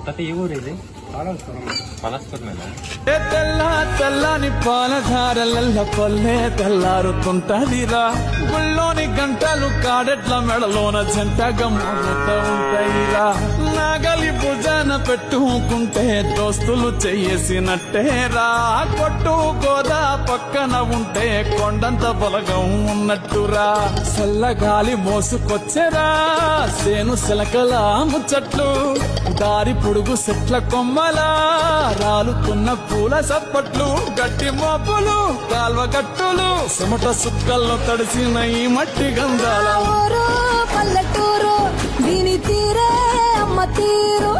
ప్రతి ఏ ఊరు ఇది పలస్పురమేనా? తెల్లని పాలధారలల్ల పల్లె తెల్లారుతుంటదిరా. గుళ్ళోని గంటలు కాడెట్ల మెడలోన జంటగా మోగుతూ ఉంటాయిరా. నాగలి భుజాన పెట్టుకుంటే దోస్తులు చెయ్యేసినట్టేరా. కొట్టు గోదా పక్కన ఉంటే కొండంత బలగం ఉన్నట్టురా. చల్లగాలి మోసుకొచ్చెరా సేను శిలకల ముచ్చట్లు. దారి పొడుగు చెట్ల కొమ్మలా రాలుతున్న పూల సప్పట్లు. గట్టి మోపులు కాల్వ గట్టులు చెమట సుక్కల్లో తడిసిన ఈ మట్టి గంధాల పల్లెటూరు దీని తీరే అమ్మ తీరు.